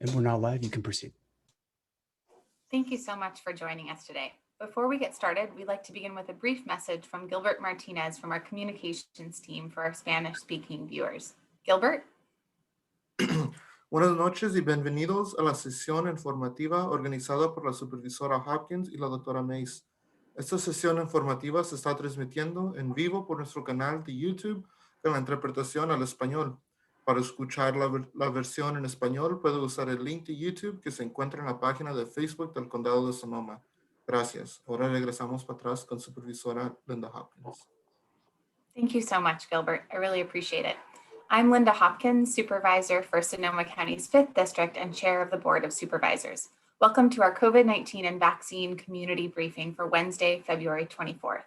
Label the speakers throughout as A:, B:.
A: And we're now live. You can proceed.
B: Thank you so much for joining us today. Before we get started, we'd like to begin with a brief message from Gilbert Martinez from our communications team for our Spanish-speaking viewers. Gilbert?
C: Buenas noches y bienvenidos a la sesión informativa organizada por la supervisora Hopkins y la doctora Mace. Esta sesión informativa se está transmitiendo en vivo por nuestro canal de YouTube con la interpretación al español. Para escuchar la versión en español, puede usar el link de YouTube que se encuentra en la página de Facebook del Condado de Sonoma. Gracias. Ahora regresamos para atrás con supervisora Linda Hopkins.
B: Thank you so much, Gilbert. I really appreciate it. I'm Linda Hopkins, Supervisor for Sonoma County's 5th District and Chair of the Board of Supervisors. Welcome to our COVID-19 and vaccine community briefing for Wednesday, February 24th.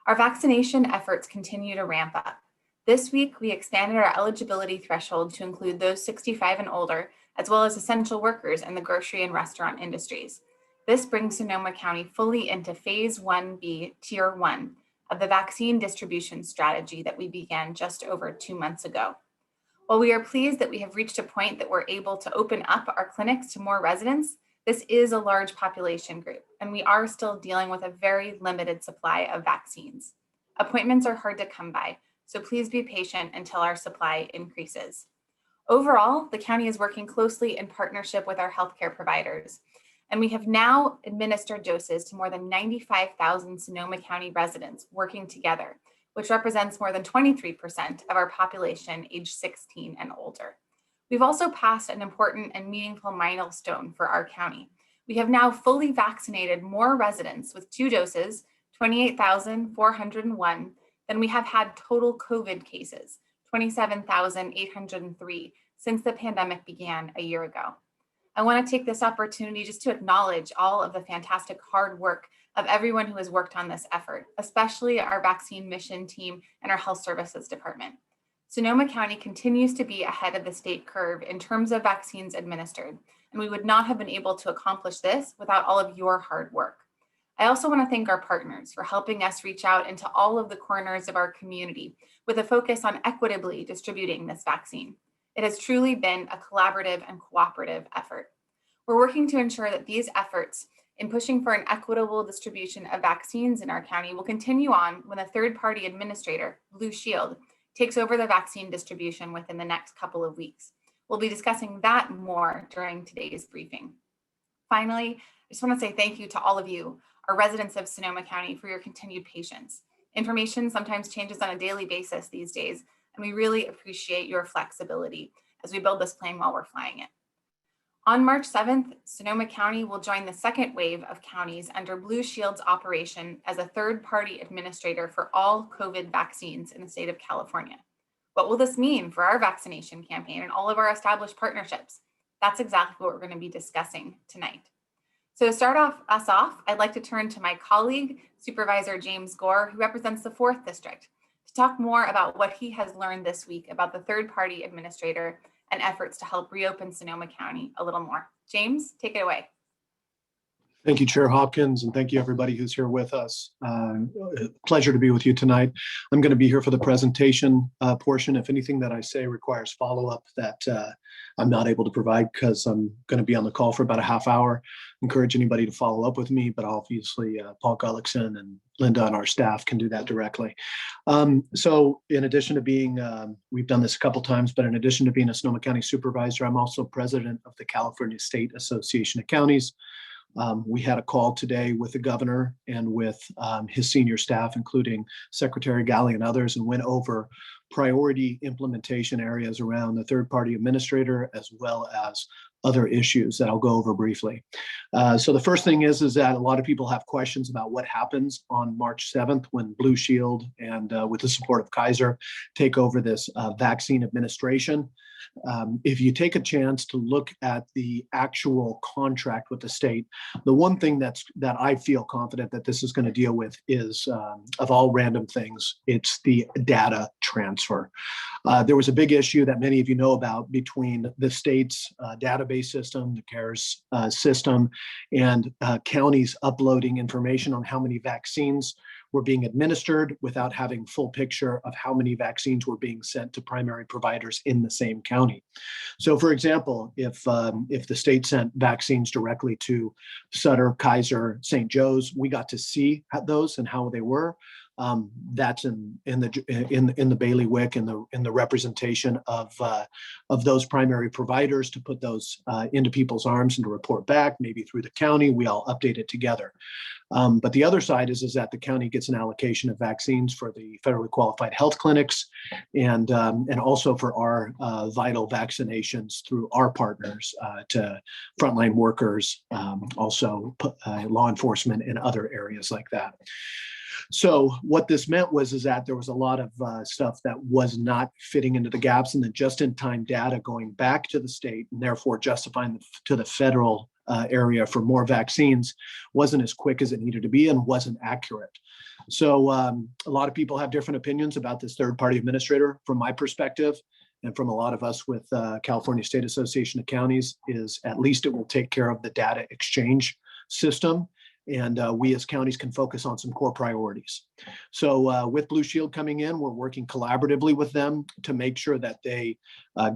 B: Our vaccination efforts continue to ramp up. This week, we expanded our eligibility threshold to include those 65 and older, as well as essential workers in the grocery and restaurant industries. This brings Sonoma County fully into Phase 1B, Tier 1 of the vaccine distribution strategy that we began just over 2 months ago. While we are pleased that we have reached a point that we're able to open up our clinics to more residents, this is a large population group, and we are still dealing with a very limited supply of vaccines. Appointments are hard to come by, so please be patient until our supply increases. Overall, the county is working closely in partnership with our healthcare providers, and we have now administered doses to more than 95,000 Sonoma County residents working together, which represents more than 23% of our population aged 16 and older. We've also passed an important and meaningful milestone for our county. We have now fully vaccinated more residents with 2 doses, 28,401, than we have had total COVID cases, 27,803, since the pandemic began a year ago. I want to take this opportunity just to acknowledge all of the fantastic hard work of everyone who has worked on this effort, especially our vaccine mission team and our health services department. Sonoma County continues to be ahead of the state curve in terms of vaccines administered, and we would not have been able to accomplish this without all of your hard work. I also want to thank our partners for helping us reach out into all of the corners of our community with a focus on equitably distributing this vaccine. It has truly been a collaborative and cooperative effort. We're working to ensure that these efforts in pushing for an equitable distribution of vaccines in our county will continue on when a third-party administrator, Blue Shield, takes over the vaccine distribution within the next couple of weeks. We'll be discussing that more during today's briefing. Finally, I just want to say thank you to all of you, our residents of Sonoma County, for your continued patience. Information sometimes changes on a daily basis these days, and we really appreciate your flexibility as we build this plane while we're flying it. On March 7th, Sonoma County will join the second wave of counties under Blue Shield's operation as a third-party administrator for all COVID vaccines in the state of California. What will this mean for our vaccination campaign and all of our established partnerships? That's exactly what we're going to be discussing tonight. So to start us off, I'd like to turn to my colleague, Supervisor James Gore, who represents the 4th District, to talk more about what he has learned this week about the third-party administrator and efforts to help reopen Sonoma County a little more. James, take it away.
D: Thank you, Chair Hopkins, and thank you everybody who's here with us. Pleasure to be with you tonight. I'm going to be here for the presentation portion. If anything that I say requires follow-up that I'm not able to provide because I'm going to be on the call for about a half hour, encourage anybody to follow up with me, but obviously Paul Gullickson and Linda and our staff can do that directly. So in addition to being, we've done this a couple times, but in addition to being a Sonoma County Supervisor, I'm also president of the California State Association of Counties. We had a call today with the governor and with his senior staff, including Secretary Galley and others, and went over priority implementation areas around the third-party administrator, as well as other issues that I'll go over briefly. So the first thing is that a lot of people have questions about what happens on March 7th when Blue Shield and with the support of Kaiser take over this vaccine administration. If you take a chance to look at the actual contract with the state, the one thing that I feel confident that this is going to deal with is, of all random things, it's the data transfer. There was a big issue that many of you know about between the state's database system, the CARES system, and counties uploading information on how many vaccines were being administered without having full picture of how many vaccines were being sent to primary providers in the same county. So, for example, if the state sent vaccines directly to Sutter, Kaiser, St. Joe's, we got to see those and how they were. That's in the bailiwick and the representation of those primary providers to put those into people's arms and to report back, maybe through the county. We all update it together. But the other side is that the county gets an allocation of vaccines for the federally qualified health clinics and also for our vital vaccinations through our partners to frontline workers, also law enforcement and other areas like that. So what this meant was that there was a lot of stuff that was not fitting into the gaps, and the just-in-time data going back to the state and therefore justifying to the federal area for more vaccines wasn't as quick as it needed to be and wasn't accurate. So a lot of people have different opinions about this third-party administrator. From my perspective, and from a lot of us with California State Association of Counties, is at least it will take care of the data exchange system. And we as counties can focus on some core priorities. So with Blue Shield coming in, we're working collaboratively with them to make sure that they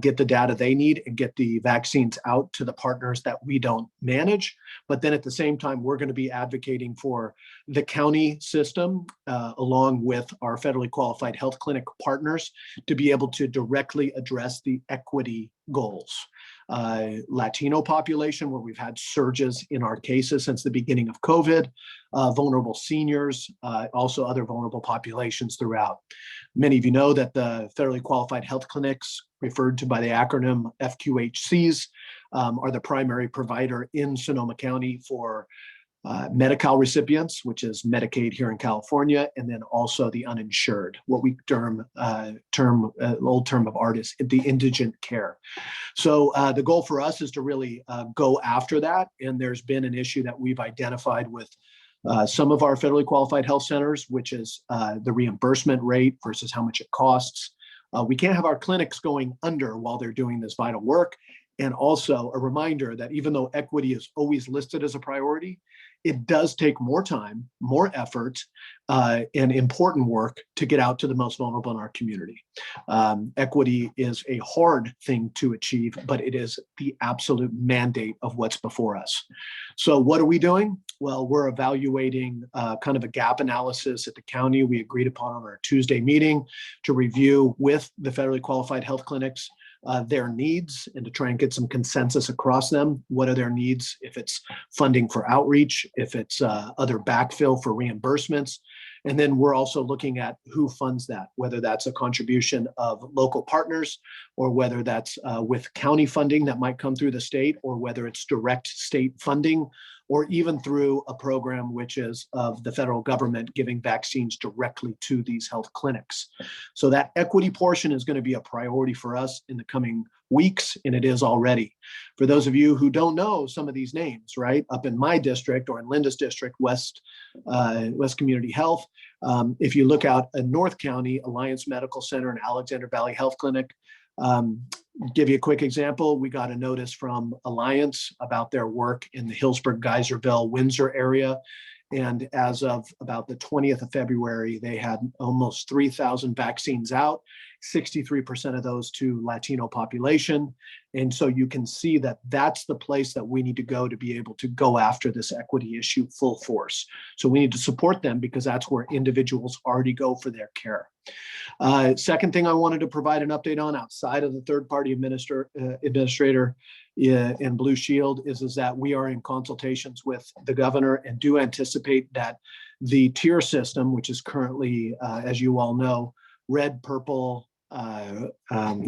D: get the data they need and get the vaccines out to the partners that we don't manage. But then at the same time, we're going to be advocating for the county system, along with our federally qualified health clinic partners, to be able to directly address the equity goals. Latino population, where we've had surges in our cases since the beginning of COVID, vulnerable seniors, also other vulnerable populations throughout. Many of you know that the federally qualified health clinics, referred to by the acronym FQHCs, are the primary provider in Sonoma County for Medi-Cal recipients, which is Medicaid here in California, and then also the uninsured, what we old term of art is the indigent care. So the goal for us is to really go after that. And there's been an issue that we've identified with some of our federally qualified health centers, which is the reimbursement rate versus how much it costs. We can't have our clinics going under while they're doing this vital work. And also a reminder that even though equity is always listed as a priority, it does take more time, more effort, and important work to get out to the most vulnerable in our community. Equity is a hard thing to achieve, but it is the absolute mandate of what's before us. So what are we doing? Well, we're evaluating kind of a gap analysis at the county we agreed upon on our Tuesday meeting to review with the federally qualified health clinics their needs and to try and get some consensus across them. What are their needs? If it's funding for outreach, if it's other backfill for reimbursements. And then we're also looking at who funds that, whether that's a contribution of local partners or whether that's with county funding that might come through the state, or whether it's direct state funding, or even through a program which is of the federal government giving vaccines directly to these health clinics. So that equity portion is going to be a priority for us in the coming weeks, and it is already. For those of you who don't know some of these names, right, up in my district or in Linda's district, West Community Health, if you look out in North County, Alliance Medical Center and Alexander Valley Health Clinic, give you a quick example. We got a notice from Alliance about their work in the Hillsburg, Geyserville, Windsor area. And as of about the 20th of February, they had almost 3,000 vaccines out, 63% of those to Latino population. And so you can see that that's the place that we need to go to be able to go after this equity issue full force. So we need to support them because that's where individuals already go for their care. Second thing I wanted to provide an update on outside of the third-party administrator in Blue Shield is that we are in consultations with the governor and do anticipate that the tier system, which is currently, as you all know, red, purple,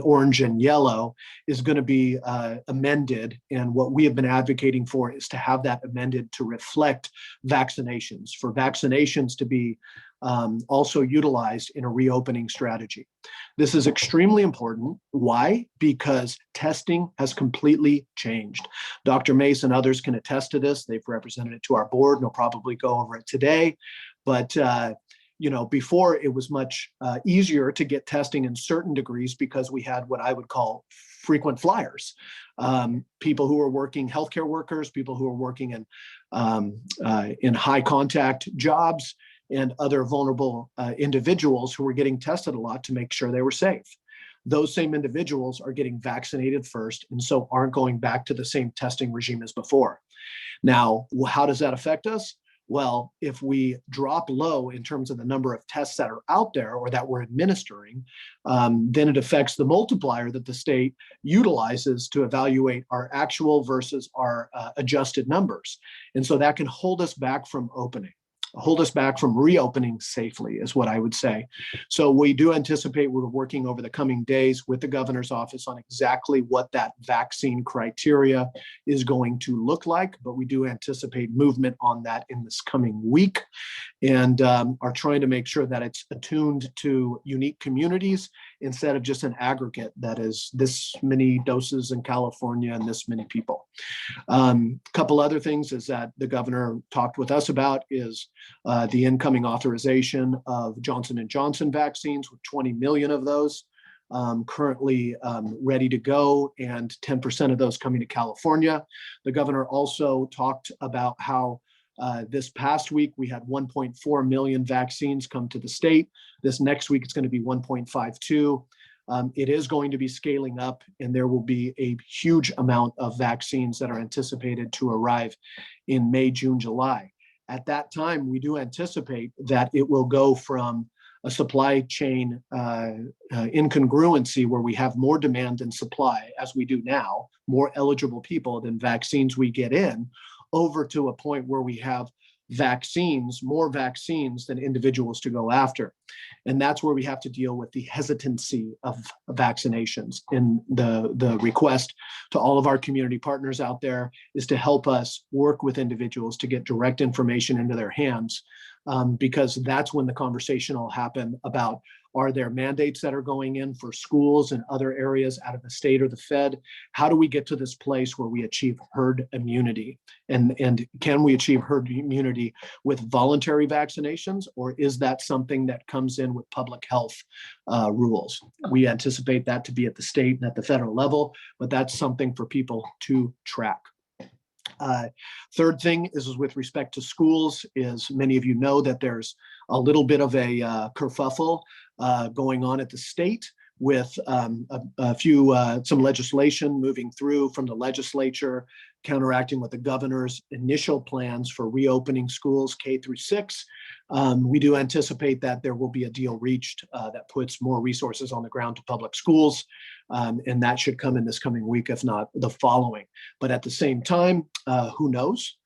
D: orange, and yellow, is going to be amended. And what we have been advocating for is to have that amended to reflect vaccinations, for vaccinations to be also utilized in a reopening strategy. This is extremely important. Why? Because testing has completely changed. Dr. Mace and others can attest to this. They've represented it to our board, and they'll probably go over it today. But before it was much easier to get testing in certain degrees because we had what I would call frequent flyers, people who are working, healthcare workers, people who are working in high contact jobs, and other vulnerable individuals who were getting tested a lot to make sure they were safe. Those same individuals are getting vaccinated first, and so aren't going back to the same testing regime as before. Now, how does that affect us? Well, if we drop low in terms of the number of tests that are out there or that we're administering, then it affects the multiplier that the state utilizes to evaluate our actual versus our adjusted numbers. And so that can hold us back from reopening safely, is what I would say. So we do anticipate we're working over the coming days with the governor's office on exactly what that vaccine criteria is going to look like, but we do anticipate movement on that in this coming week, and are trying to make sure that it's attuned to unique communities instead of just an aggregate that is this many doses in California and this many people. A couple other things is that the governor talked with us about is the incoming authorization of Johnson & Johnson vaccines, with 20 million of those currently ready to go, and 10% of those coming to California. The governor also talked about how this past week we had 1.4 million vaccines come to the state. This next week it's going to be 1.52. It is going to be scaling up, and there will be a huge amount of vaccines that are anticipated to arrive in May, June, July. At that time, we do anticipate that it will go from a supply chain incongruency where we have more demand than supply, as we do now, more eligible people than vaccines we get in, over to a point where we have more vaccines than individuals to go after. And that's where we have to deal with the hesitancy of vaccinations. And the request to all of our community partners out there is to help us work with individuals to get direct information into their hands, because that's when the conversation will happen about, are there mandates that are going in for schools and other areas out of the state or the Fed? How do we get to this place where we achieve herd immunity? And can we achieve herd immunity with voluntary vaccinations, or is that something that comes in with public health rules? We anticipate that to be at the state and at the federal level, but that's something for people to track. Third thing is with respect to schools, is many of you know that there's a little bit of a kerfuffle going on at the state with some legislation moving through from the legislature, counteracting with the governor's initial plans for reopening schools K through 6. We do anticipate that there will be a deal reached that puts more resources on the ground to public schools, and that should come in this coming week, if not the following. But at the same time, who knows?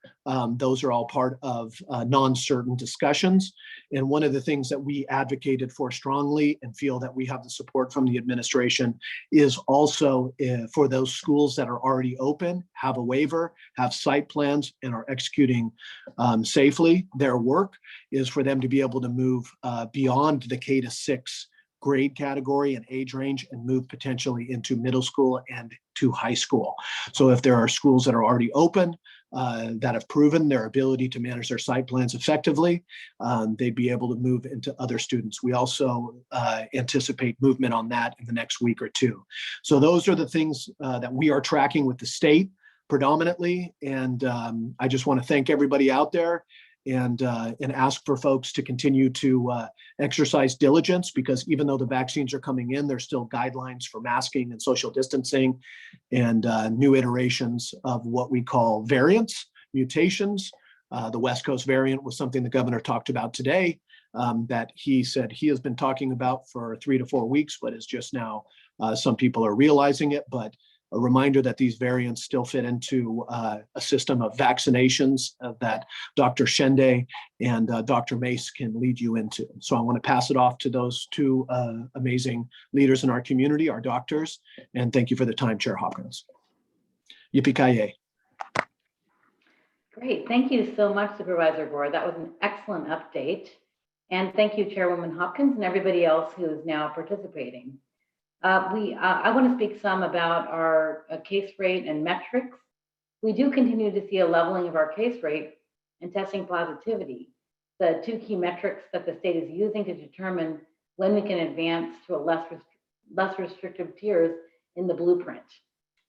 D: Those are all part of non-certain discussions. And one of the things that we advocated for strongly and feel that we have the support from the administration is also for those schools that are already open, have a waiver, have site plans, and are executing safely their work, is for them to be able to move beyond the K to 6 grade category and age range and move potentially into middle school and to high school. So if there are schools that are already open, that have proven their ability to manage their site plans effectively, they'd be able to move into other students. We also anticipate movement on that in the next week or two. So those are the things that we are tracking with the state predominantly. And I just want to thank everybody out there and ask for folks to continue to exercise diligence, because even though the vaccines are coming in, there's still guidelines for masking and social distancing and new iterations of what we call variants, mutations. The West Coast variant was something the governor talked about today, that he said he has been talking about for 3 to 4 weeks, but is just now some people are realizing it. But a reminder that these variants still fit into a system of vaccinations that Dr. Shende and Dr. Mace can lead you into. So I want to pass it off to those two amazing leaders in our community, our doctors, and thank you for the time, Chair Hopkins. Yippee-ki-yay.
A: Great, thank you so much, Supervisor Gore. That was an excellent update. And thank you, Chairwoman Hopkins, and everybody else who is now participating. I want to speak some about our case rate and metrics. We do continue to see a leveling of our case rate and testing positivity, the two key metrics that the state is using to determine when we can advance to a less restrictive tiers in the blueprint.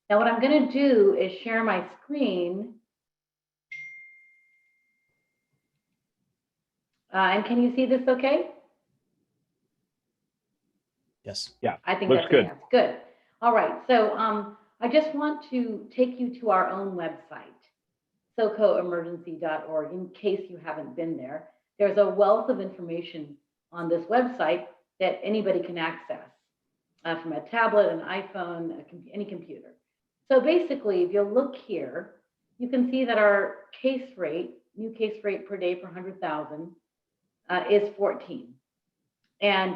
A: Now, what I'm going to do is share my screen. And can you see this okay?
E: Yes.
F: Yeah,
A: I think
F: looks
A: that's
F: good.
A: yes. Good. All right. So I just want to take you to our own website, socoemergency.org, in case you haven't been there. There's a wealth of information on this website that anybody can access from a tablet, an iPhone, any computer. So basically, if you look here, you can see that our case rate, new case rate per day per 100,000 is 14. And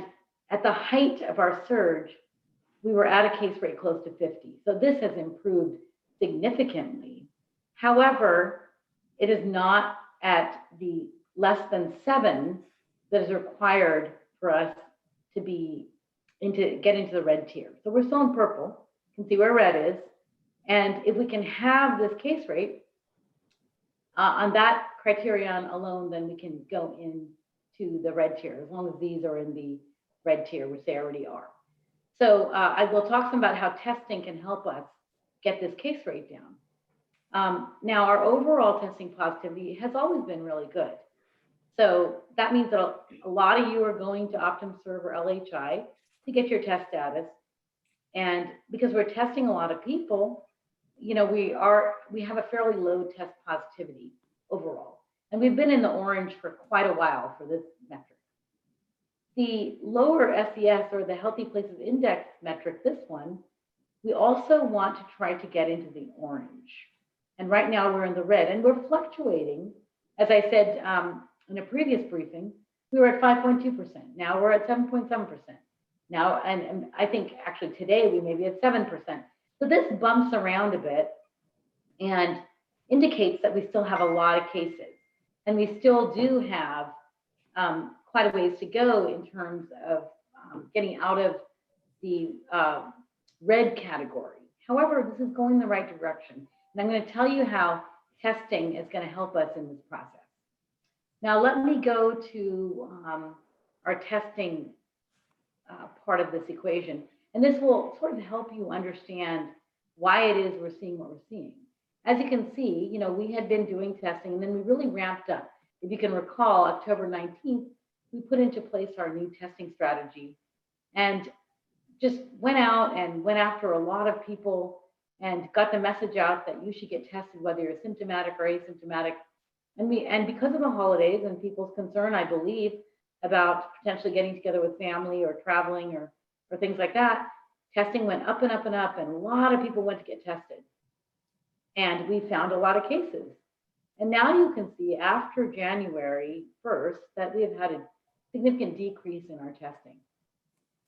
A: at the height of our surge, we were at a case rate close to 50. So this has improved significantly. However, it is not at the less than 7 that is required for us to get into the red tier. So we're still in purple. You can see where red is. And if we can have this case rate on that criterion alone, then we can go into the red tier, as long as these are in the red tier, which they already are. So I will talk some about how testing can help us get this case rate down. Now, our overall testing positivity has always been really good. So that means that a lot of you are going to OptumServe or LHI to get your test status. And because we're testing a lot of people, you know, we have a fairly low test positivity overall. And we've been in the orange for quite a while for this metric. The lower SES, or the Healthy Places Index metric, this one, we also want to try to get into the orange. And right now we're in the red, and we're fluctuating. As I said in a previous briefing, we were at 5.2%. Now we're at 7.7%. Now, and I think actually today we may be at 7%. So this bumps around a bit and indicates that we still have a lot of cases. And we still do have quite a ways to go in terms of getting out of the red category. However, this is going the right direction. And I'm going to tell you how testing is going to help us in this process. Now, let me go to our testing part of this equation. And this will sort of help you understand why it is we're seeing what we're seeing. As you can see, you know, we had been doing testing and then we really ramped up. If you can recall, October 19th, we put into place our new testing strategy and just went out and went after a lot of people and got the message out that you should get tested, whether you're symptomatic or asymptomatic. And because of the holidays and people's concern, I believe, about potentially getting together with family or traveling or things like that, testing went up and up and up, and a lot of people went to get tested. And we found a lot of cases. And now you can see after January 1st that we have had a significant decrease in our testing.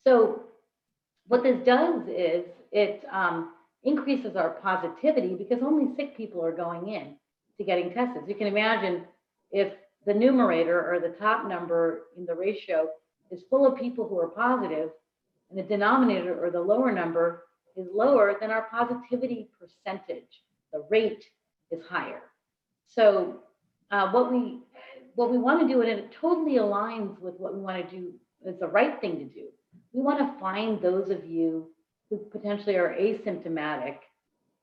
A: So what this does is it increases our positivity because only sick people are going in to getting tested. So you can imagine if the numerator, or the top number in the ratio, is full of people who are positive, and the denominator, or the lower number, is lower, then our positivity percentage, the rate, is higher. So what we want to do, and it totally aligns with what we want to do, is the right thing to do. We want to find those of you who potentially are asymptomatic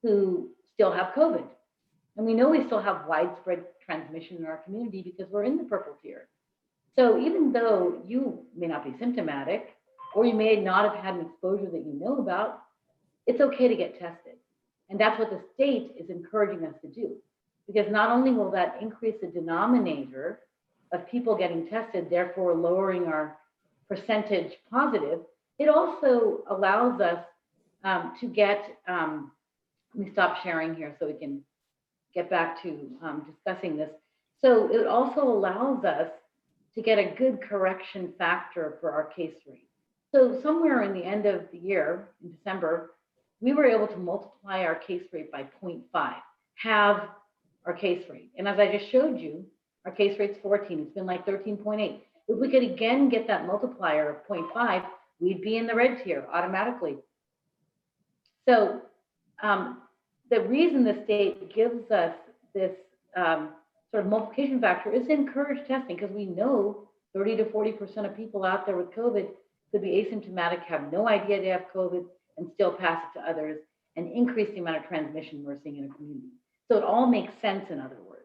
A: who still have COVID. And we know we still have widespread transmission in our community because we're in the purple tier. So even though you may not be symptomatic, or you may not have had an exposure that you know about, it's okay to get tested. And that's what the state is encouraging us to do. Because not only will that increase the denominator of people getting tested, therefore lowering our percentage positive, it also allows us to get, let me stop sharing here so we can get back to discussing this. So it also allows us to get a good correction factor for our case rate. So somewhere in the end of the year, in December, we were able to multiply our case rate by 0.5, halve our case rate. And as I just showed you, our case rate's 14. It's been like 13.8. If we could again get that multiplier of 0.5, we'd be in the red tier automatically. So the reason the state gives us this sort of multiplication factor is to encourage testing, because we know 30 to 40% of people out there with COVID could be asymptomatic, have no idea they have COVID, and still pass it to others, and increase the amount of transmission we're seeing in a community. So it all makes sense, in other words.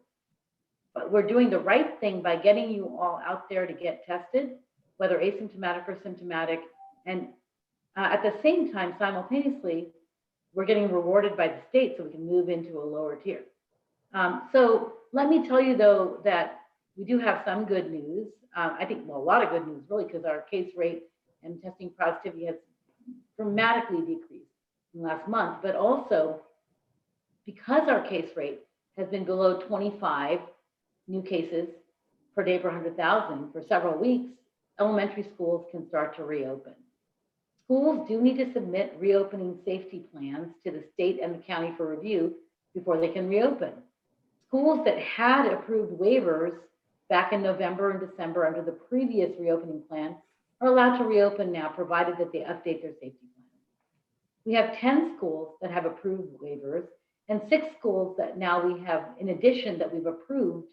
A: But we're doing the right thing by getting you all out there to get tested, whether asymptomatic or symptomatic. And at the same time, simultaneously, we're getting rewarded by the state so we can move into a lower tier. So let me tell you, though, that we do have some good news. I think, well, a lot of good news, really, because our case rate and testing positivity has dramatically decreased in the last month, but also because our case rate has been below 25 new cases per day per 100,000 for several weeks, elementary schools can start to reopen. Schools do need to submit reopening safety plans to the state and the county for review before they can reopen. Schools that had approved waivers back in November and December under the previous reopening plan are allowed to reopen now, provided that they update their safety plan. We have 10 schools that have approved waivers and 6 schools that now we have, in addition, that we've approved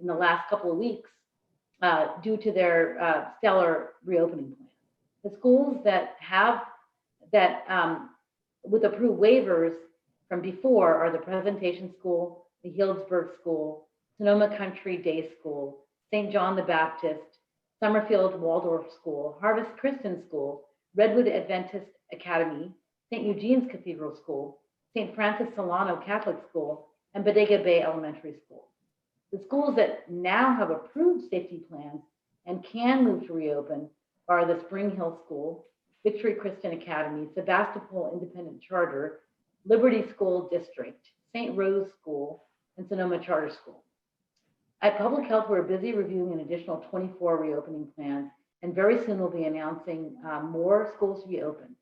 A: in the last couple of weeks due to their stellar reopening plan. The schools that have with approved waivers from before are the Presentation School, the Healdsburg School, Sonoma Country Day School, St. John the Baptist, Summerfield Waldorf School, Harvest Christian School, Redwood Adventist Academy, St. Eugene's Cathedral School, St. Francis Solano Catholic School, and Bodega Bay Elementary School. The schools that now have approved safety plans and can move to reopen are the Spring Hill School, Victory Christian Academy, Sebastopol Independent Charter, Liberty School District, St. Rose School, and Sonoma Charter School. At Public Health, we're busy reviewing an additional 24 reopening plans, and very soon we'll be announcing more schools reopen.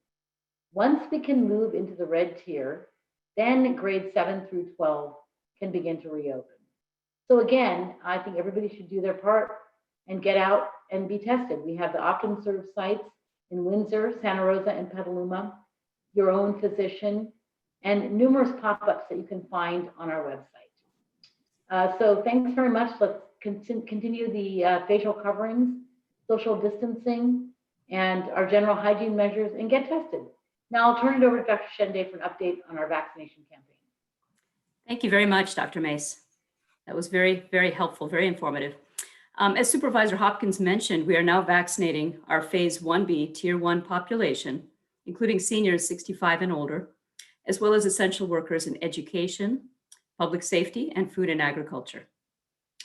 A: Once we can move into the red tier, then grades 7 through 12 can begin to reopen. So again, I think everybody should do their part and get out and be tested. We have the Optum-served sites in Windsor, Santa Rosa, and Petaluma, your own physician, and numerous pop-ups that you can find on our website. So thanks very much. Let's continue the facial coverings, social distancing, and our general hygiene measures, and get tested. Now I'll turn it over to Dr. Shende for an update on our vaccination campaign.
E: Thank you very much, Dr. Mace. That was very, very helpful, very informative. As Supervisor Hopkins mentioned, we are now vaccinating our Phase 1B Tier 1 population, including seniors 65 and older, as well as essential workers in education, public safety, and food and agriculture.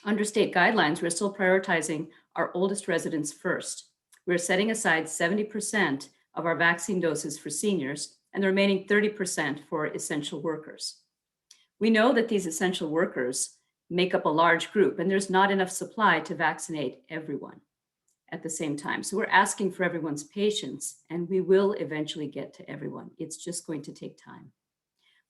E: Under state guidelines, we're still prioritizing our oldest residents first. We're setting aside 70% of our vaccine doses for seniors and the remaining 30% for essential workers. We know that these essential workers make up a large group, and there's not enough supply to vaccinate everyone at the same time. So we're asking for everyone's patience, and we will eventually get to everyone. It's just going to take time.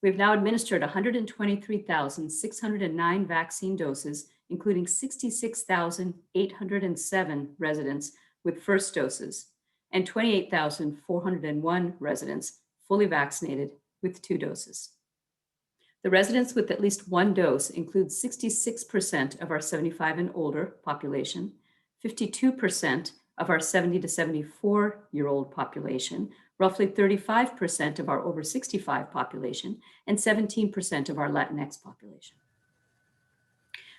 E: We've now administered 123,609 vaccine doses, including 66,807 residents with first doses and 28,401 residents fully vaccinated with 2 doses. The residents with at least 1 dose include 66% of our 75 and older population, 52% of our 70 to 74-year-old population, roughly 35% of our over 65 population, and 17% of our Latinx population.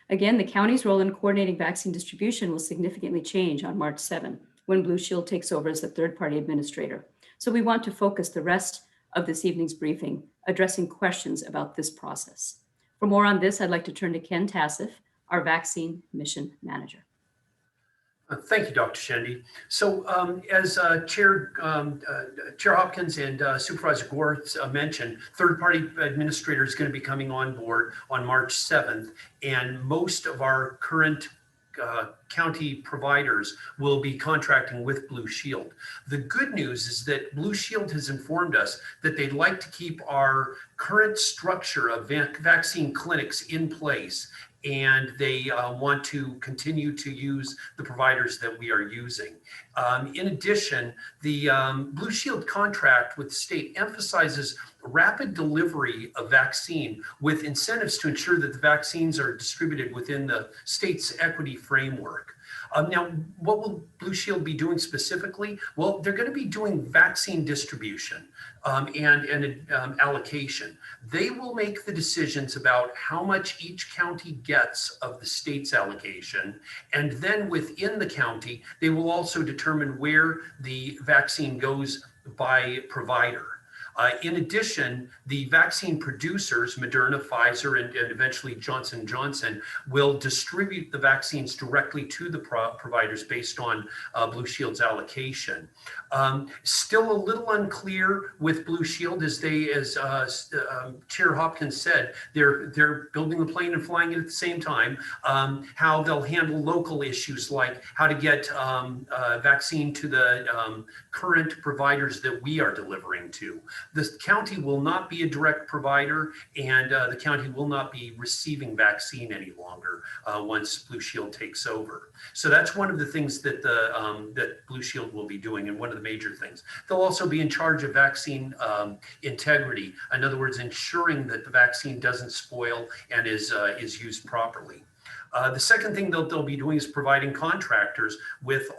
E: Again, the county's role in coordinating vaccine distribution will significantly change on March 7, when Blue Shield takes over as the third-party administrator. So we want to focus the rest of this evening's briefing addressing questions about this process. For more on this, I'd like to turn to Ken Tassif, our Vaccine Mission Manager.
F: Thank you, Dr. Shende. So as Chair Hopkins and Supervisor Gore mentioned, third-party administrator is going to be coming on board on March 7th, and most of our current county providers will be contracting with Blue Shield. The good news is that Blue Shield has informed us that they'd like to keep our current structure of vaccine clinics in place, and they want to continue to use the providers that we are using. In addition, the Blue Shield contract with the state emphasizes rapid delivery of vaccine with incentives to ensure that the vaccines are distributed within the state's equity framework. Now, what will Blue Shield be doing specifically? Well, they're going to be doing vaccine distribution and allocation. They will make the decisions about how much each county gets of the state's allocation. And then within the county, they will also determine where the vaccine goes by provider. In addition, the vaccine producers, Moderna, Pfizer, and eventually Johnson & Johnson, will distribute the vaccines directly to the providers based on Blue Shield's allocation. Still a little unclear with Blue Shield, as Chair Hopkins said, they're building the plane and flying it at the same time, how they'll handle local issues like how to get vaccine to the current providers that we are delivering to. The county will not be a direct provider, and the county will not be receiving vaccine any longer once Blue Shield takes over. So that's one of the things that that Blue Shield will be doing, and one of the major things. They'll also be in charge of vaccine integrity. In other words, ensuring that the vaccine doesn't spoil and is used properly. The second thing they'll be doing is providing contractors with,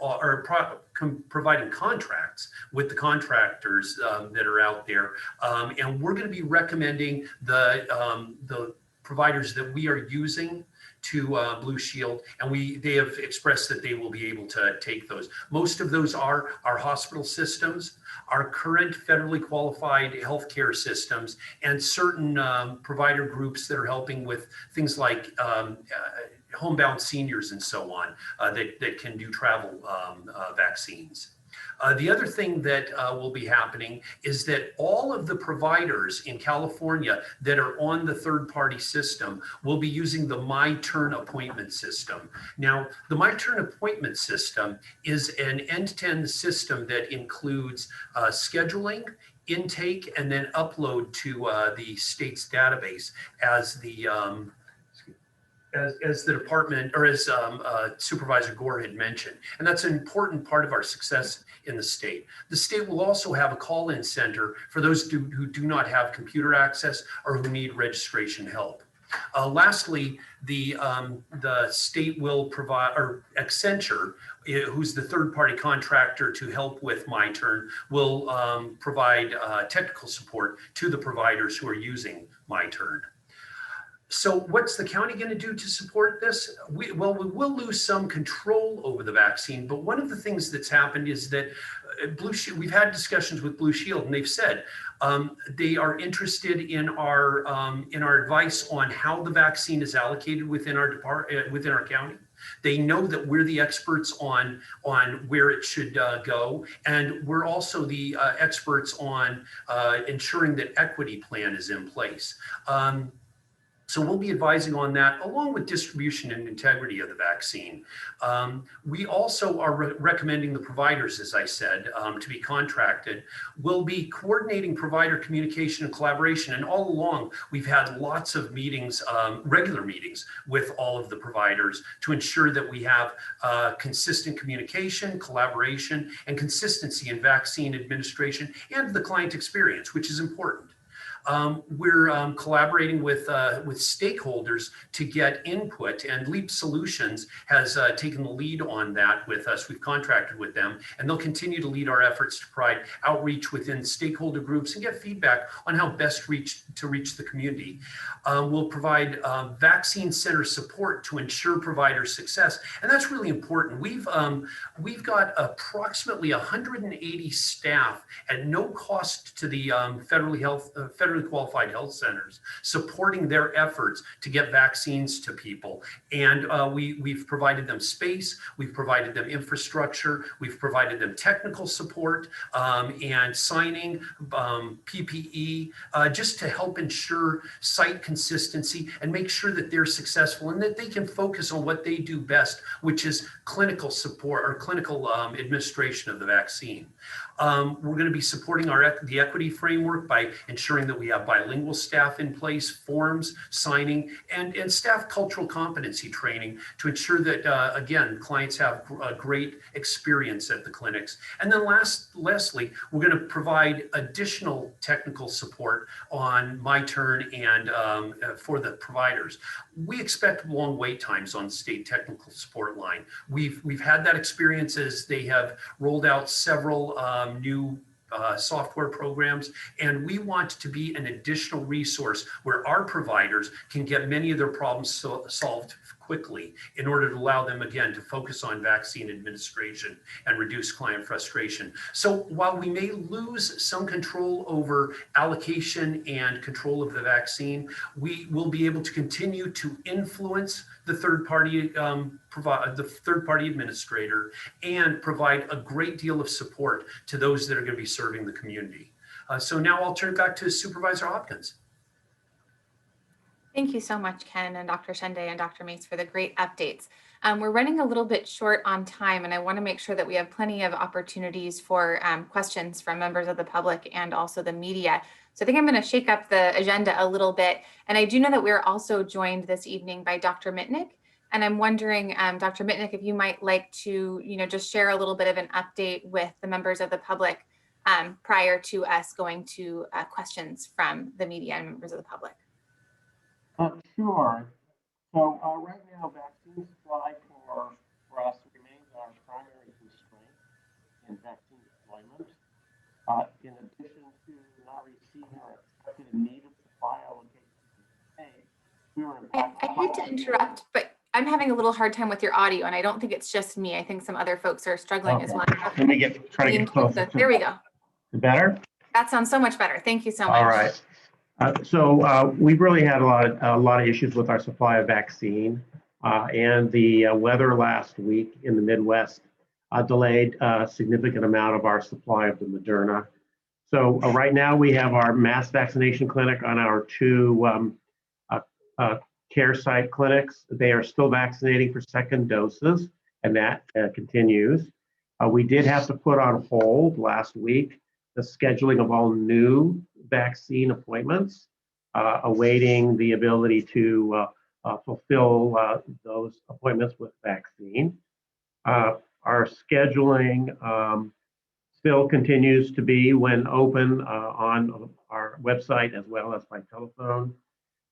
F: providing contracts with the contractors that are out there. And we're going to be recommending the providers that we are using to Blue Shield, and they have expressed that they will be able to take those. Most of those are our hospital systems, our current federally qualified healthcare systems, and certain provider groups that are helping with things like homebound seniors and so on that can do travel vaccines. The other thing that will be happening is that all of the providers in California that are on the third-party system will be using the My Turn appointment system. Now, the My Turn appointment system is an end-to-end system that includes scheduling, intake, and then upload to the state's database as the department, or as Supervisor Gore had mentioned. And that's an important part of our success in the state. The state will also have a call-in center for those who do not have computer access or who need registration help. Lastly, the state will provide, or Accenture, who's the third-party contractor to help with My Turn, will provide technical support to the providers who are using My Turn. So what's the county going to do to support this? We will lose some control over the vaccine, but one of the things that's happened is that Blue Shield, we've had discussions with Blue Shield, and they've said they are interested in our advice on how the vaccine is allocated within our county. They know that we're the experts on where it should go, and we're also the experts on ensuring that equity plan is in place. So we'll be advising on that, along with distribution and integrity of the vaccine. We also are recommending the providers, as I said, to be contracted. We'll be coordinating provider communication and collaboration. And all along, we've had lots of meetings, regular meetings with all of the providers to ensure that we have consistent communication, collaboration, and consistency in vaccine administration and the client experience, which is important. We're collaborating with stakeholders to get input, and Leap Solutions has taken the lead on that with us. We've contracted with them, and they'll continue to lead our efforts to provide outreach within stakeholder groups and get feedback on how best to reach the community. We'll provide vaccine center support to ensure provider success, and that's really important. We've got approximately 180 staff at no cost to the federally qualified health centers, supporting their efforts to get vaccines to people. And we've provided them space, we've provided them infrastructure, we've provided them technical support and signing, PPE, just to help ensure site consistency and make sure that they're successful and that they can focus on what they do best, which is clinical support or clinical administration of the vaccine. We're going to be supporting the equity framework by ensuring that we have bilingual staff in place, forms, signing, and staff cultural competency training to ensure that, again, clients have a great experience at the clinics. And then lastly, we're going to provide additional technical support on my turn and for the providers. We expect long wait times on the state technical support line. We've had that experience as they have rolled out several new software programs, and we want to be an additional resource where our providers can get many of their problems solved quickly in order to allow them, again, to focus on vaccine administration and reduce client frustration. So while we may lose some control over allocation and control of the vaccine, we will be able to continue to influence the third-party administrator and provide a great deal of support to those that are going to be serving the community. So now I'll turn it back to Supervisor Hopkins.
B: Thank you so much, Ken and Dr. Shende and Dr. Mace for the great updates. We're running a little bit short on time, and I want to make sure that we have plenty of opportunities for questions from members of the public and also the media. So I think I'm going to shake up the agenda a little bit. And I do know that we're also joined this evening by Dr. Mitnick. And I'm wondering, Dr. Mitnick, if you might like to, just share a little bit of an update with the members of the public prior to us going to questions from the media and members of the public.
G: Sure. So right now, vaccine supply for us remains our primary constraint in vaccine deployment. In addition to not receiving our expected and needed supply allocations, we were impacted.
B: I hate to interrupt, but I'm having a little hard time with your audio, and I don't think it's just me. I think some other folks are struggling as well.
G: Let me try to get closer.
B: There we go.
G: Better?
B: That sounds so much better. Thank you so much.
G: All right. So we've really had a lot of issues with our supply of vaccine, and the weather last week in the Midwest delayed a significant amount of our supply of the Moderna. So right now we have our mass vaccination clinic on our two care site clinics. They are still vaccinating for second doses, and that continues. We did have to put on hold last week the scheduling of all new vaccine appointments, awaiting the ability to fulfill those appointments with vaccine. Our scheduling still continues to be when open on our website as well as by telephone.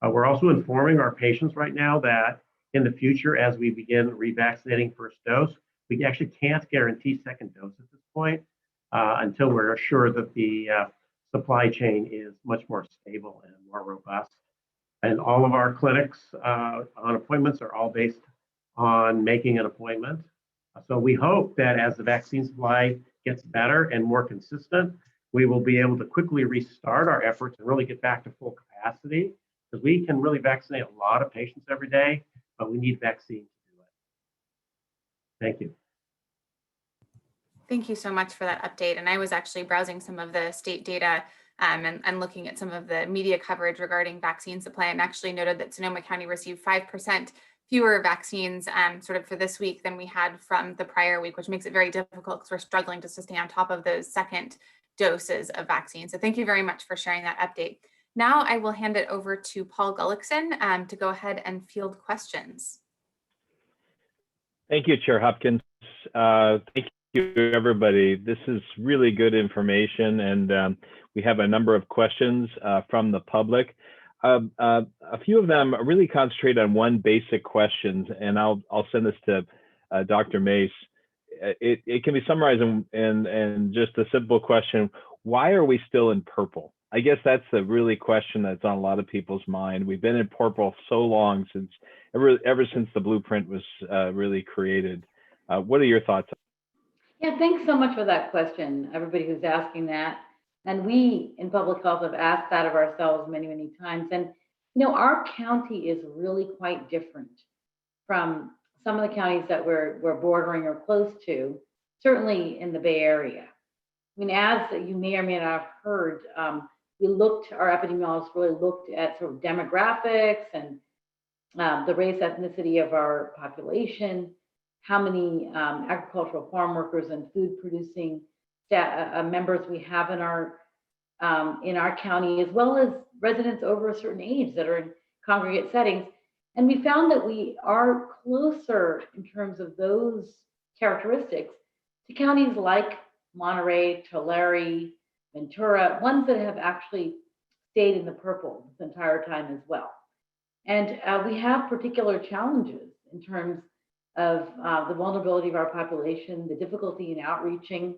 G: We're also informing our patients right now that in the future, as we begin revaccinating first dose, we actually can't guarantee second dose at this point until we're sure that the supply chain is much more stable and more robust. And all of our clinics on appointments are all based on making an appointment. So we hope that as the vaccine supply gets better and more consistent, we will be able to quickly restart our efforts and really get back to full capacity, because we can really vaccinate a lot of patients every day, but we need vaccine to do it. Thank you.
B: Thank you so much for that update. And I was actually browsing some of the state data and looking at some of the media coverage regarding vaccine supply, and actually noted that Sonoma County received 5% fewer vaccines sort of for this week than we had from the prior week, which makes it very difficult because we're struggling just to stay on top of those second doses of vaccine. So thank you very much for sharing that update. Now I will hand it over to Paul Gullickson to go ahead and field questions.
H: Thank you, Chair Hopkins. Thank you, everybody. This is really good information, and we have a number of questions from the public. A few of them really concentrate on one basic question, and I'll send this to Dr. Mace. It can be summarized in just a simple question: why are we still in purple? I guess that's the really question that's on a lot of people's mind. We've been in purple so long, since ever since the blueprint was really created. What are your thoughts?
A: Yeah, thanks so much for that question, everybody who's asking that. And we in public health have asked that of ourselves many, many times. And, our county is really quite different from some of the counties that we're bordering or close to, certainly in the Bay Area. I mean, as you may or may not have heard, our epidemiologists really looked at sort of demographics and the race, ethnicity of our population, how many agricultural farm workers and food producing members we have in our in our county, as well as residents over a certain age that are in congregate settings. And we found that we are closer in terms of those characteristics to counties like Monterey, Tulare, Ventura, ones that have actually stayed in the purple this entire time as well. And we have particular challenges in terms of the vulnerability of our population, the difficulty in outreaching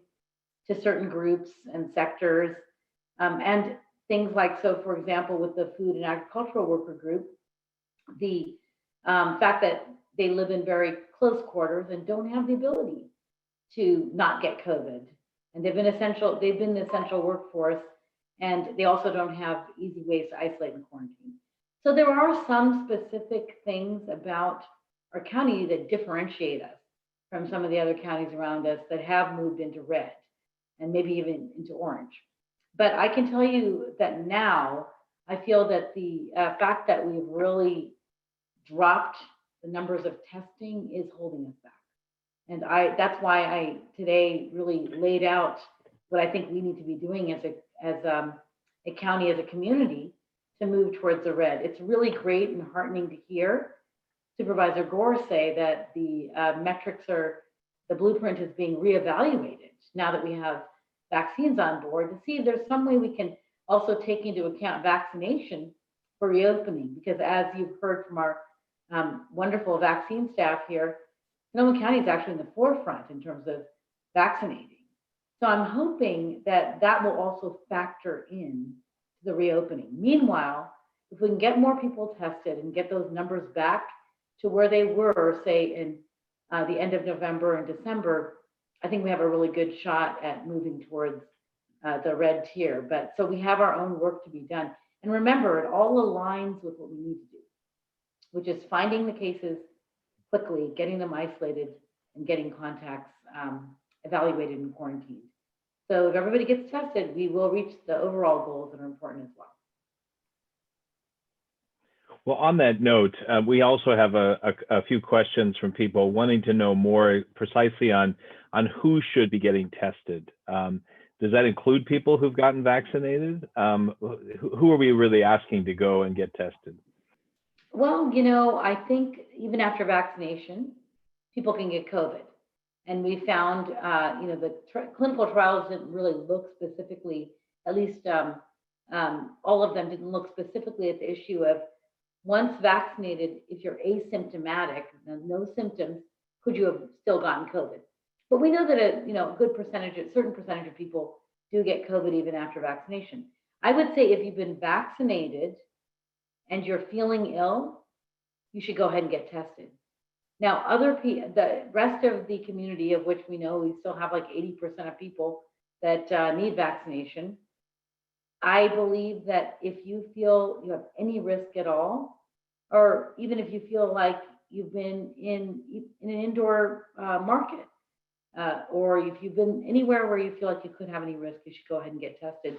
A: to certain groups and sectors, and things like, so for example, with the food and agricultural worker group, the fact that they live in very close quarters and don't have the ability to not get COVID. And they've been the essential workforce, and they also don't have easy ways to isolate and quarantine. So there are some specific things about our county that differentiate us from some of the other counties around us that have moved into red and maybe even into orange. But I can tell you that now I feel that the fact that we've really dropped the numbers of testing is holding us back. And that's why I today really laid out what I think we need to be doing as a county, as a community, to move towards the red. It's really great and heartening to hear Supervisor Gore say that the the blueprint is being reevaluated now that we have vaccines on board, to see if there's some way we can also take into account vaccination for reopening. Because as you've heard from our wonderful vaccine staff here, Sonoma County is actually in the forefront in terms of vaccinating. So I'm hoping that that will also factor in the reopening. Meanwhile, if we can get more people tested and get those numbers back to where they were, say in the end of November and December, I think we have a really good shot at moving towards the red tier. But so we have our own work to be done. And remember, it all aligns with what we need to do, which is finding the cases quickly, getting them isolated, and getting contacts evaluated and quarantined. So if everybody gets tested, we will reach the overall goals that are important as well.
H: Well, on that note, we also have a few questions from people wanting to know more precisely on who should be getting tested. Does that include people who've gotten vaccinated? Who are we really asking to go and get tested?
A: Well, I think even after vaccination, people can get COVID. And we found, the clinical trials didn't really look specifically, at least all of them didn't look specifically at the issue of once vaccinated, if you're asymptomatic, no symptoms, could you have still gotten COVID? But we know that a good percentage, a certain percentage of people do get COVID even after vaccination. I would say if you've been vaccinated and you're feeling ill, you should go ahead and get tested. Now, the rest of the community, of which we know we still have like 80% of people that need vaccination, I believe that if you feel you have any risk at all, or even if you feel like you've been in an indoor market, or if you've been anywhere where you feel like you could have any risk, you should go ahead and get tested.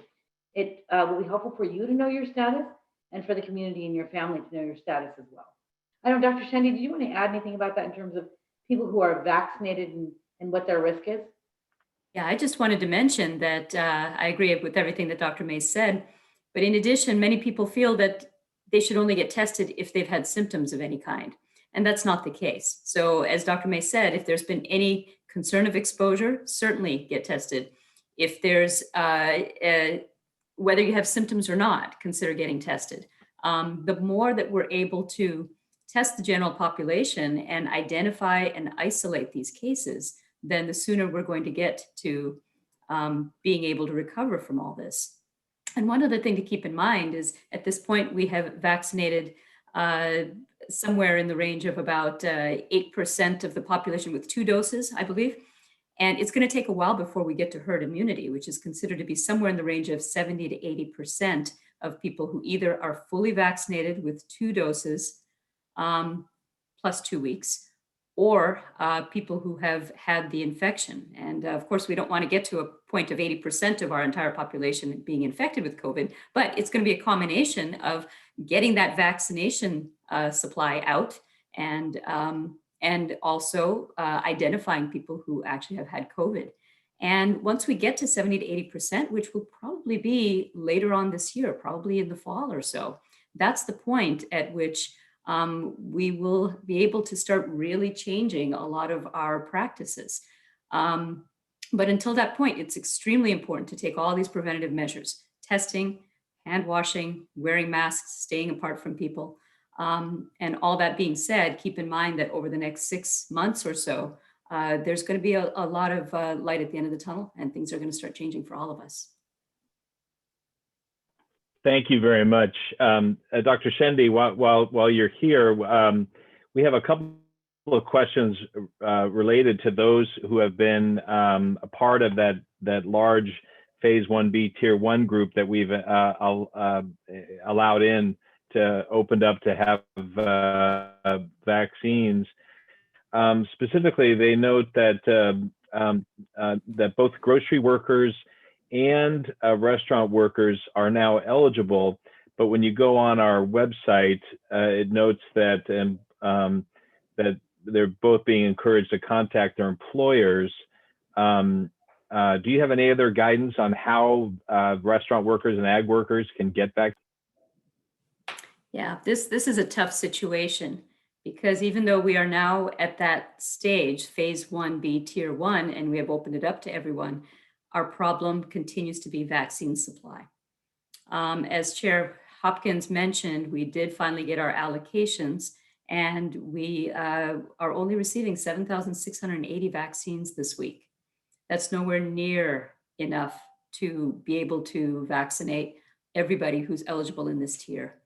A: It will be helpful for you to know your status and for the community and your family to know your status as well. I don't know, Dr. Shandy, did you want to add anything about that in terms of people who are vaccinated and what their risk is?
E: Yeah, I just wanted to mention that I agree with everything that Dr. Mays said. But in addition, many people feel that they should only get tested if they've had symptoms of any kind. And that's not the case. So as Dr. Mays said, if there's been any concern of exposure, certainly get tested. If there's, whether you have symptoms or not, consider getting tested. The more that we're able to test the general population and identify and isolate these cases, then the sooner we're going to get to being able to recover from all this. And one other thing to keep in mind is at this point, we have vaccinated somewhere in the range of about 8% of the population with 2 doses, I believe. And it's going to take a while before we get to herd immunity, which is considered to be somewhere in the range of 70 to 80% of people who either are fully vaccinated with 2 doses plus 2 weeks, or people who have had the infection. And of course, we don't want to get to a point of 80% of our entire population being infected with COVID, but it's going to be a combination of getting that vaccination supply out and also identifying people who actually have had COVID. And once we get to 70 to 80%, which will probably be later on this year, probably in the fall or so, that's the point at which we will be able to start really changing a lot of our practices. But until that point, it's extremely important to take all these preventative measures: testing, hand washing, wearing masks, staying apart from people. And all that being said, keep in mind that over the next 6 months or so, there's going to be a lot of light at the end of the tunnel, and things are going to start changing for all of us.
H: Thank you very much. Dr. Shendy, while you're here, we have a couple of questions related to those who have been a part of that large phase 1B tier 1 group that we've allowed in to opened up to have vaccines. Specifically, they note that that both grocery workers and restaurant workers are now eligible, but when you go on our website, it notes that that they're both being encouraged to contact their employers. Do you have any other guidance on how restaurant workers and ag workers can get back?
E: Yeah, this is a tough situation, because even though we are now at that stage, phase 1B tier 1, and we have opened it up to everyone, our problem continues to be vaccine supply. As Chair Hopkins mentioned, we did finally get our allocations, and we are only receiving 7,680 vaccines this week. That's nowhere near enough to be able to vaccinate everybody who's eligible in this tier.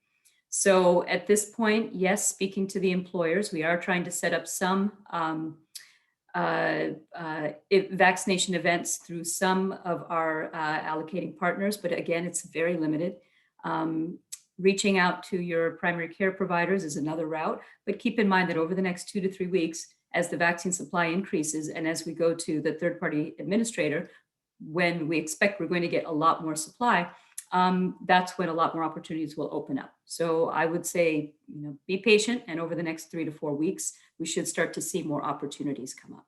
E: So at this point, yes, speaking to the employers, we are trying to set up some vaccination events through some of our allocating partners, but again, it's very limited. Reaching out to your primary care providers is another route, but keep in mind that over the next 2 to 3 weeks, as the vaccine supply increases and as we go to the third-party administrator, when we expect we're going to get a lot more supply, that's when a lot more opportunities will open up. So I would say, be patient, and over the next 3 to 4 weeks, we should start to see more opportunities come up.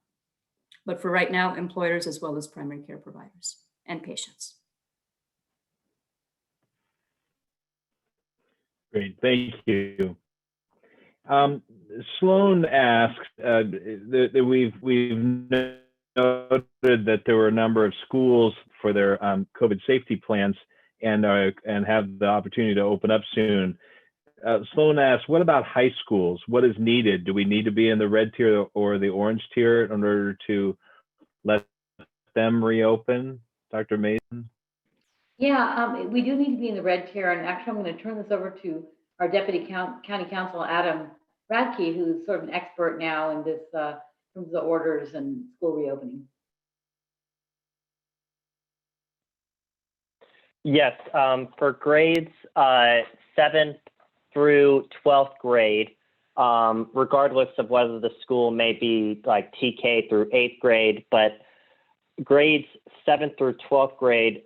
E: But for right now, employers as well as primary care providers and patients.
H: Great, thank you. Sloan asks that we've noted that there were a number of schools for their COVID safety plans and have the opportunity to open up soon. Sloan asks, what about high schools? What is needed? Do we need to be in the red tier or the orange tier in order to let them reopen? Dr. Mason?
A: Yeah, we do need to be in the red tier. And actually, I'm going to turn this over to our Deputy County Counsel, Adam Radke, who's sort of an expert now in this terms of the orders and school reopening.
I: Yes, for grades 7th through 12th grade, regardless of whether the school may be like TK through 8th grade, but grades 7th through 12th grade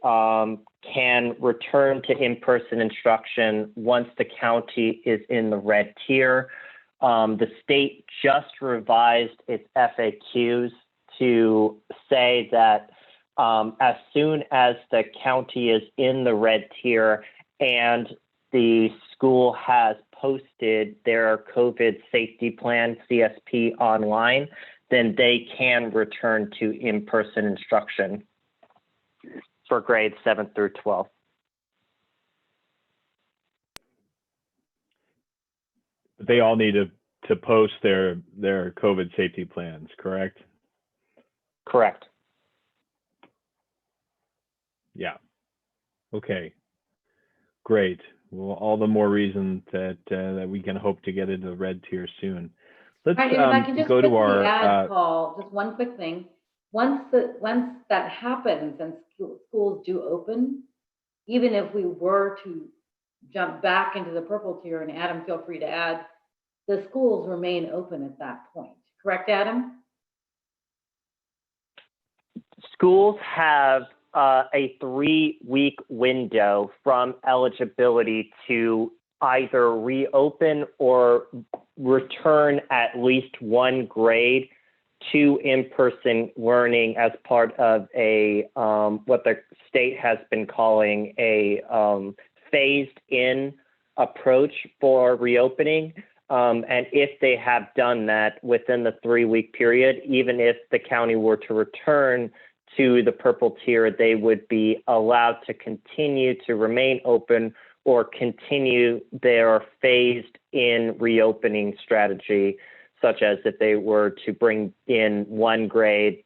I: can return to in-person instruction once the county is in the red tier. The state just revised its FAQs to say that as soon as the county is in the red tier and the school has posted their COVID safety plan, CSP, online, then they can return to in-person instruction for grades 7th through 12th.
H: They all need to post their COVID safety plans, correct?
I: Correct.
H: Yeah. Okay. Great. Well, all the more reason that that we can hope to get into the red tier soon. Let's
A: Right, and if I can just
H: go to
A: quickly
H: our
A: add, Paul, just one quick thing. Once that happens and schools do open, even if we were to jump back into the purple tier, and Adam, feel free to add, the schools remain open at that point. Correct, Adam?
I: Schools have a 3-week window from eligibility to either reopen or return at least one grade to in-person learning as part of a what the state has been calling a phased in approach for reopening. And if they have done that within the 3-week period, even if the county were to return to the purple tier, they would be allowed to continue to remain open or continue their phased in reopening strategy, such as if they were to bring in one grade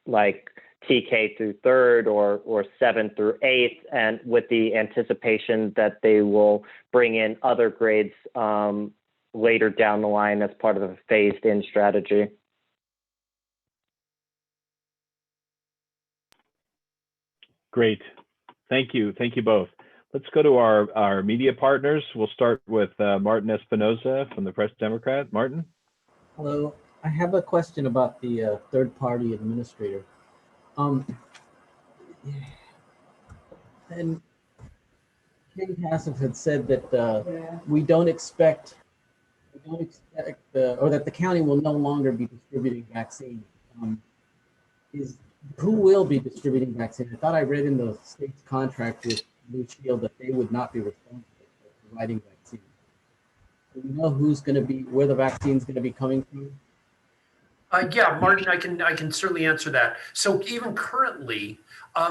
I: like TK through 3rd or 7th through 8th, and with the anticipation that they will bring in other grades later down the line as part of a phased in strategy.
H: Great. Thank you. Thank you both. Let's go to our media partners. We'll start with Martin Espinoza from the Press Democrat. Martin?
J: Hello. I have a question about the third-party administrator. And Katie Hassif had said that we don't expect, or that the county will no longer be distributing vaccine. Who will be distributing vaccine? I thought I read in the state's contract with Blue Shield that they would not be responsible for providing vaccine. Do we know who's going to be, where the vaccine is going to be coming from?
F: Yeah, Martin, I can certainly answer that. So even currently,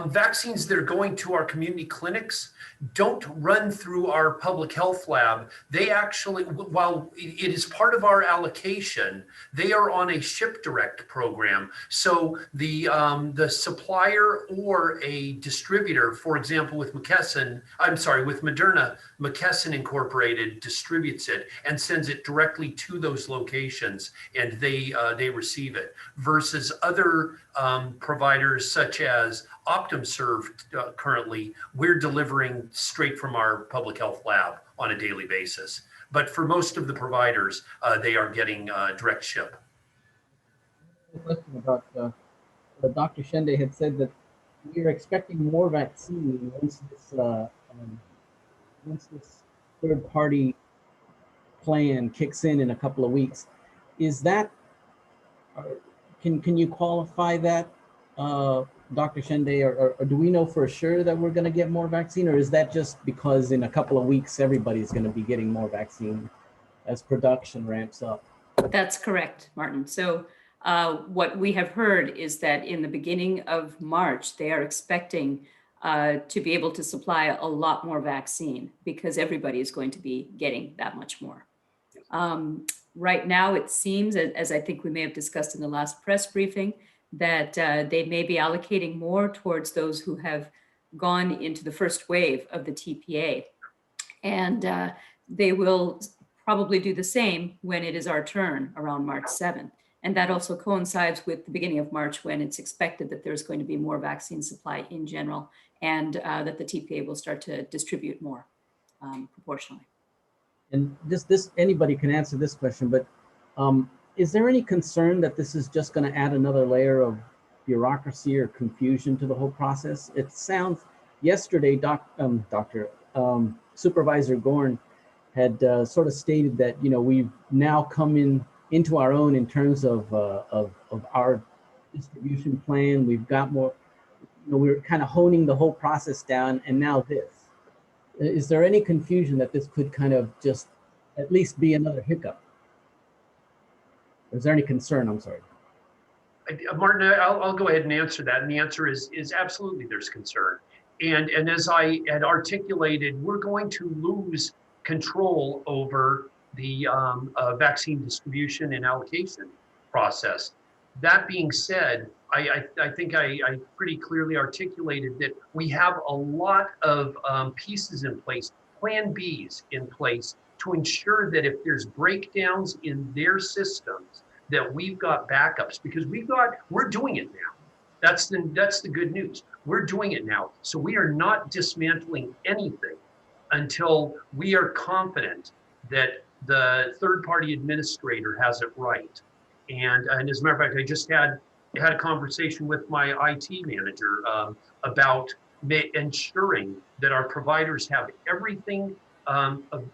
F: vaccines that are going to our community clinics don't run through our public health lab. They actually, while it is part of our allocation, they are on a ship direct program. So the supplier or a distributor, for example, with Moderna, McKesson Incorporated distributes it and sends it directly to those locations, and they receive it, versus other providers such as OptumServe. Currently, we're delivering straight from our public health lab on a daily basis. But for most of the providers, they are getting direct ship.
J: A question about Dr. Shende had said that we are expecting more vaccine once this third-party plan kicks in a couple of weeks. Is that, can you qualify that, Dr. Shende, or do we know for sure that we're going to get more vaccine, or is that just because in a couple of weeks everybody's going to be getting more vaccine as production ramps up?
E: That's correct, Martin. So what we have heard is that in the beginning of March, they are expecting to be able to supply a lot more vaccine because everybody is going to be getting that much more. Right now, it seems, as I think we may have discussed in the last press briefing, that they may be allocating more towards those who have gone into the first wave of the TPA. And they will probably do the same when it is our turn around March 7th. And that also coincides with the beginning of March, when it's expected that there's going to be more vaccine supply in general, and that the TPA will start to distribute more proportionally.
J: And this anybody can answer this question, but is there any concern that this is just going to add another layer of bureaucracy or confusion to the whole process? It sounds, yesterday, Supervisor Gorn had sort of stated that, you know, we've now come into our own in terms of our distribution plan. We've got more, you know, we're kind of honing the whole process down, and now this. Is there any confusion that this could kind of just at least be another hiccup? Is there any concern? I'm sorry.
F: Martin, I'll go ahead and answer that. And the answer is absolutely there's concern. And as I had articulated, we're going to lose control over the vaccine distribution and allocation process. That being said, I think I pretty clearly articulated that we have a lot of pieces in place, plan Bs in place, to ensure that if there's breakdowns in their systems, that we've got backups, because we're doing it now. That's the good news. We're doing it now. So we are not dismantling anything until we are confident that the third-party administrator has it right. And as a matter of fact, I just had a conversation with my IT manager about ensuring that our providers have everything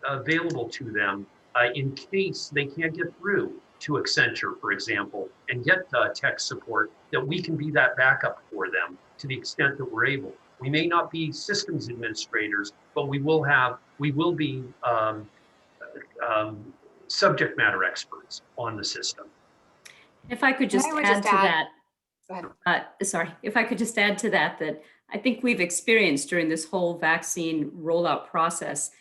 F: available to them in case they can't get through. to Accenture, for example, and get tech support, that we can be that backup for them to the extent that we're able. We may not be systems administrators, but we will be subject matter experts on the system.
E: If I could just
B: I would
E: add
B: just
E: to
B: add-
E: that,
B: Go ahead.
E: sorry, if I could just add to that, that I think we've experienced during this whole vaccine rollout process,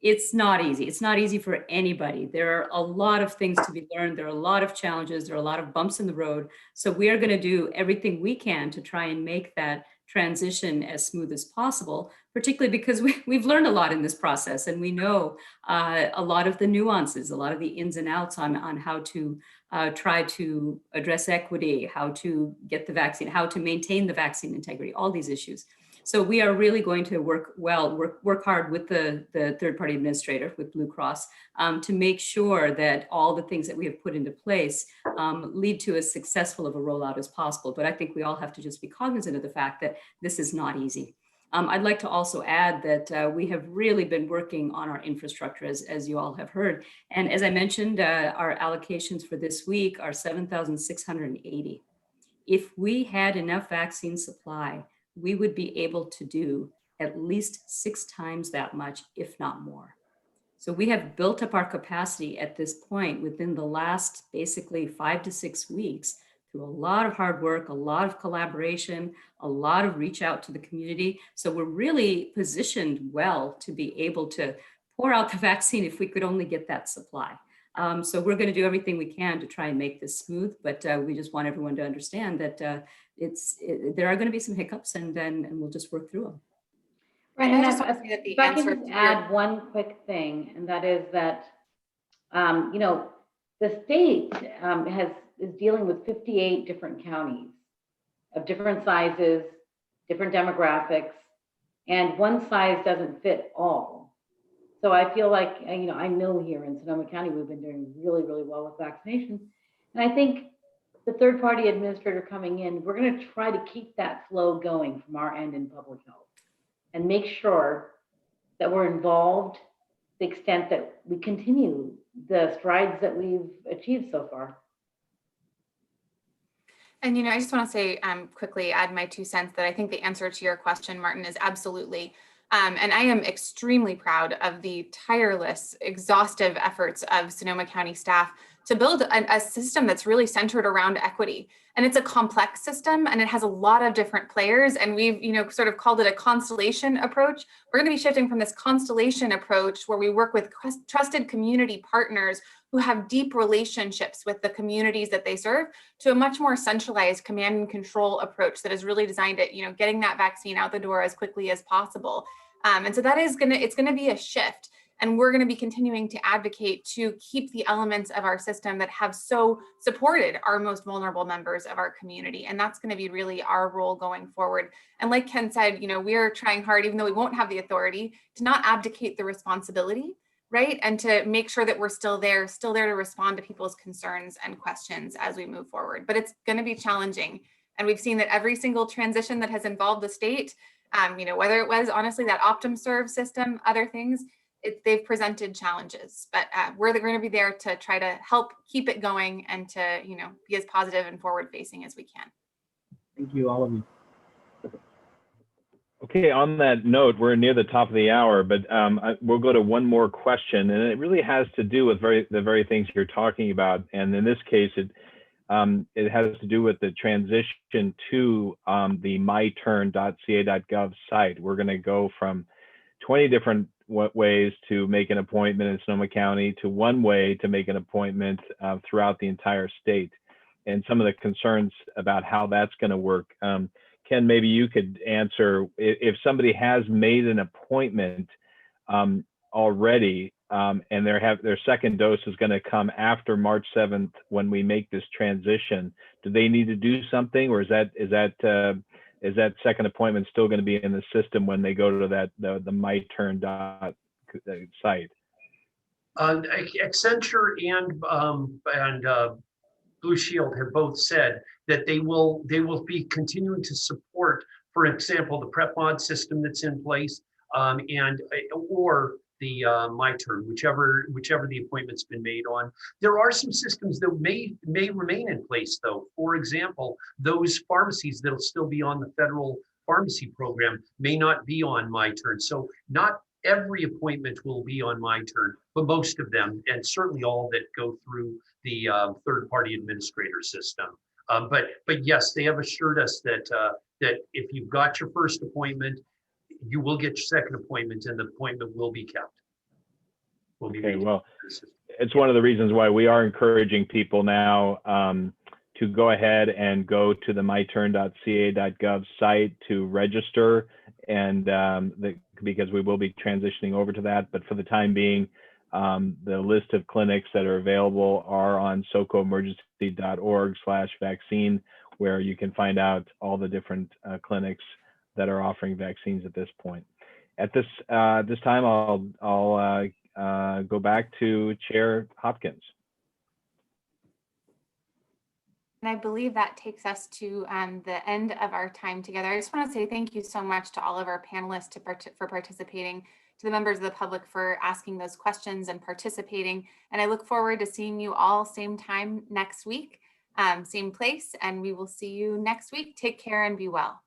E: it's not easy. It's not easy for anybody. There are a lot of things to be learned. There are a lot of challenges. There are a lot of bumps in the road. So we are going to do everything we can to try and make that transition as smooth as possible, particularly because we've learned a lot in this process, and we know a lot of the nuances, a lot of the ins and outs on how to try to address equity, how to get the vaccine, how to maintain the vaccine integrity, all these issues. So we are really going to work hard with the third-party administrator, with Blue Cross, to make sure that all the things that we have put into place lead to as successful of a rollout as possible. But I think we all have to just be cognizant of the fact that this is not easy. I'd like to also add that we have really been working on our infrastructure, as you all have heard. And as I mentioned, our allocations for this week are 7,680. If we had enough vaccine supply, we would be able to do at least 6 times that much, if not more. So we have built up our capacity at this point within the last basically 5 to 6 weeks through a lot of hard work, a lot of collaboration, a lot of reach out to the community. So we're really positioned well to be able to pour out the vaccine if we could only get that supply. So we're going to do everything we can to try and make this smooth, but we just want everyone to understand that there are going to be some hiccups, and we'll just work through them.
B: Right,
A: And
B: I just want to say that the
A: if I
B: answer
A: can just
B: to
A: add one quick thing, and that is that, the state is dealing with 58 different counties of different sizes, different demographics, and one size doesn't fit all. So I feel like, I know here in Sonoma County, we've been doing really, really well with vaccinations. And I think the third-party administrator coming in, we're going to try to keep that flow going from our end in public health and make sure that we're involved to the extent that we continue the strides that we've achieved so far.
B: And, I just want to say quickly, add my 2 cents that I think the answer to your question, Martin, is absolutely. And I am extremely proud of the tireless, exhaustive efforts of Sonoma County staff to build a system that's really centered around equity. And it's a complex system, and it has a lot of different players. And we've, sort of called it a constellation approach. We're going to be shifting from this constellation approach where we work with trusted community partners who have deep relationships with the communities that they serve, to a much more centralized command and control approach that is really designed at, getting that vaccine out the door as quickly as possible. And so that is it's going to be a shift. And we're going to be continuing to advocate to keep the elements of our system that have so supported our most vulnerable members of our community. And that's going to be really our role going forward. And like Ken said, we are trying hard, even though we won't have the authority, to not abdicate the responsibility, right? And to make sure that we're still there to respond to people's concerns and questions as we move forward. But it's going to be challenging. And we've seen that every single transition that has involved the state, whether it was honestly that OptumServe system, other things, they've presented challenges, but we're going to be there to try to help keep it going and to, be as positive and forward facing as we can.
J: Thank you, all of you.
H: Okay, on that note, we're near the top of the hour, but we'll go to one more question, and it really has to do with the very things you're talking about. And in this case, it has to do with the transition to the myturn.ca.gov site. We're going to go from 20 different ways to make an appointment in Sonoma County to one way to make an appointment throughout the entire state, and some of the concerns about how that's going to work. Ken, maybe you could answer if somebody has made an appointment already and their second dose is going to come after March 7th when we make this transition. Do they need to do something, or is that second appointment still going to be in the system when they go to the myturn site?
F: Accenture and Blue Shield have both said that they will be continuing to support, for example, the PrepMod system that's in place, or the My Turn, whichever the appointment's been made on. There are some systems that may remain in place though. For example, those pharmacies that'll still be on the federal pharmacy program may not be on My Turn. So not every appointment will be on My Turn, but most of them, and certainly all that go through the third-party administrator system. But yes, they have assured us that that if you've got your first appointment, you will get your second appointment, and the appointment will be kept. Will be
H: Okay,
F: maintained.
H: well, it's one of the reasons why we are encouraging people now to go ahead and go to the myturn.ca.gov site to register, and because we will be transitioning over to that. But for the time being, the list of clinics that are available are on socoemergency.org/vaccine, where you can find out all the different clinics that are offering vaccines at this point. At this time, I'll go back to Chair Hopkins.
B: And I believe that takes us to the end of our time together. I just want to say thank you so much to all of our panelists for participating, to the members of the public for asking those questions and participating. And I look forward to seeing you all same time next week, same place, and we will see you next week. Take care and be well.